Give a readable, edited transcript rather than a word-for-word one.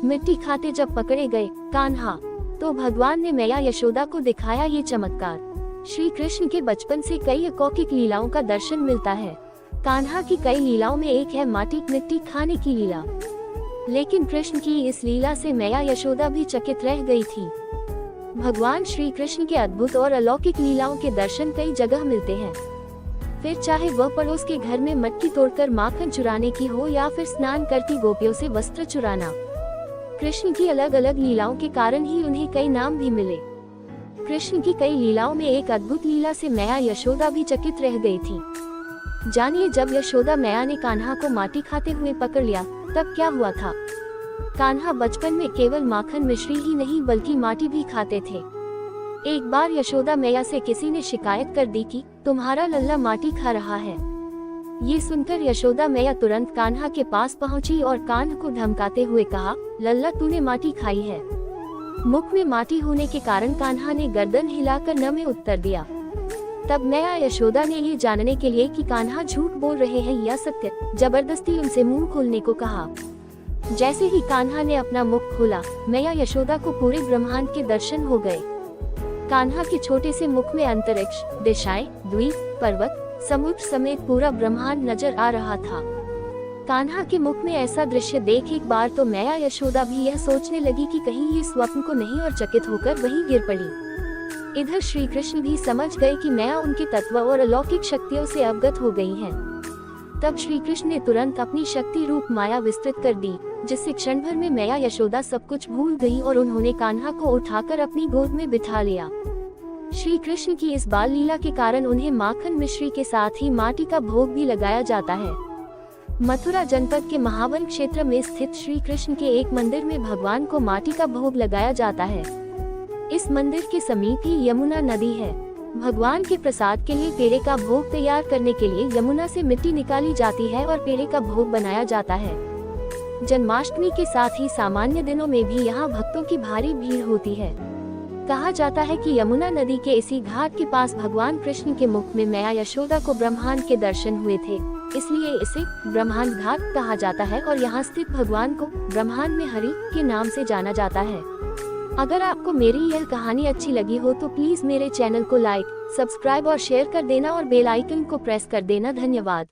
मिट्टी खाते जब पकड़े गए कान्हा, तो भगवान ने मैया यशोदा को दिखाया ये चमत्कार। श्री कृष्ण के बचपन से कई अलौकिक लीलाओं का दर्शन मिलता है। कान्हा की कई लीलाओं में एक है मिट्टी खाने की लीला, लेकिन कृष्ण की इस लीला से मैया यशोदा भी चकित रह गई थी। भगवान श्री कृष्ण के अद्भुत और अलौकिक लीलाओं के दर्शन कई जगह मिलते हैं, फिर चाहे वह पड़ोस के घर में मटकी तोड़कर माखन चुराने की हो या फिर स्नान करती गोपियों से वस्त्र चुराना। कृष्ण की अलग अलग लीलाओं के कारण ही उन्हें कई नाम भी मिले। कृष्ण की कई लीलाओं में एक अद्भुत लीला से मैया यशोदा भी चकित रह गई थी। जानिए, जब यशोदा मैया ने कान्हा को माटी खाते हुए पकड़ लिया तब क्या हुआ था। कान्हा बचपन में केवल माखन मिश्री ही नहीं बल्कि माटी भी खाते थे। एक बार यशोदा मैया से किसी ने शिकायत कर दी कि तुम्हारा लल्ला माटी खा रहा है। ये सुनकर यशोदा मैया तुरंत कान्हा के पास पहुंची और कान्हा को धमकाते हुए कहा, लल्ला तूने माटी खाई है। मुख में माटी होने के कारण कान्हा ने गर्दन हिलाकर न में उत्तर दिया। तब मैया यशोदा ने ये जानने के लिए कि कान्हा झूठ बोल रहे हैं या सत्य, जबरदस्ती उनसे मुंह खोलने को कहा। जैसे ही कान्हा ने अपना मुख खोला, मैया यशोदा को पूरे ब्रह्मांड के दर्शन हो गए। कान्हा के छोटे से मुख में अंतरिक्ष, दिशाएं, द्वीप, पर्वत, समुद्र समेत पूरा ब्रह्मांड नजर आ रहा था। कान्हा के मुख में ऐसा दृश्य देख एक बार तो मैया यशोदा भी यह सोचने लगी कि कहीं ये स्वप्न को नहीं और चकित होकर वहीं गिर पड़ी। इधर श्री कृष्ण भी समझ गए कि मैया उनके तत्व और अलौकिक शक्तियों से अवगत हो गई हैं। तब श्री कृष्ण ने तुरंत अपनी शक्ति रूप माया विस्तृत कर दी, जिससे क्षण भर में मैया यशोदा सब कुछ भूल गई और उन्होंने कान्हा को उठाकर अपनी गोद में बिठा लिया। श्री कृष्ण की इस बाल लीला के कारण उन्हें माखन मिश्री के साथ ही माटी का भोग भी लगाया जाता है। मथुरा जनपद के महावन क्षेत्र में स्थित श्री कृष्ण के एक मंदिर में भगवान को माटी का भोग लगाया जाता है। इस मंदिर के समीप ही यमुना नदी है। भगवान के प्रसाद के लिए पेड़े का भोग तैयार करने के लिए यमुना से मिट्टी निकाली जाती है और पेड़े का भोग बनाया जाता है। जन्माष्टमी के साथ ही सामान्य दिनों में भी यहाँ भक्तों की भारी भीड़ होती है। कहा जाता है कि यमुना नदी के इसी घाट के पास भगवान कृष्ण के मुख में मैया यशोदा को ब्रह्मांड के दर्शन हुए थे, इसलिए इसे ब्रह्मांड घाट कहा जाता है और यहाँ स्थित भगवान को ब्रह्मांड में हरि के नाम से जाना जाता है। अगर आपको मेरी यह कहानी अच्छी लगी हो तो प्लीज मेरे चैनल को लाइक, सब्सक्राइब और शेयर कर देना और बेल आइकन को प्रेस कर देना। धन्यवाद।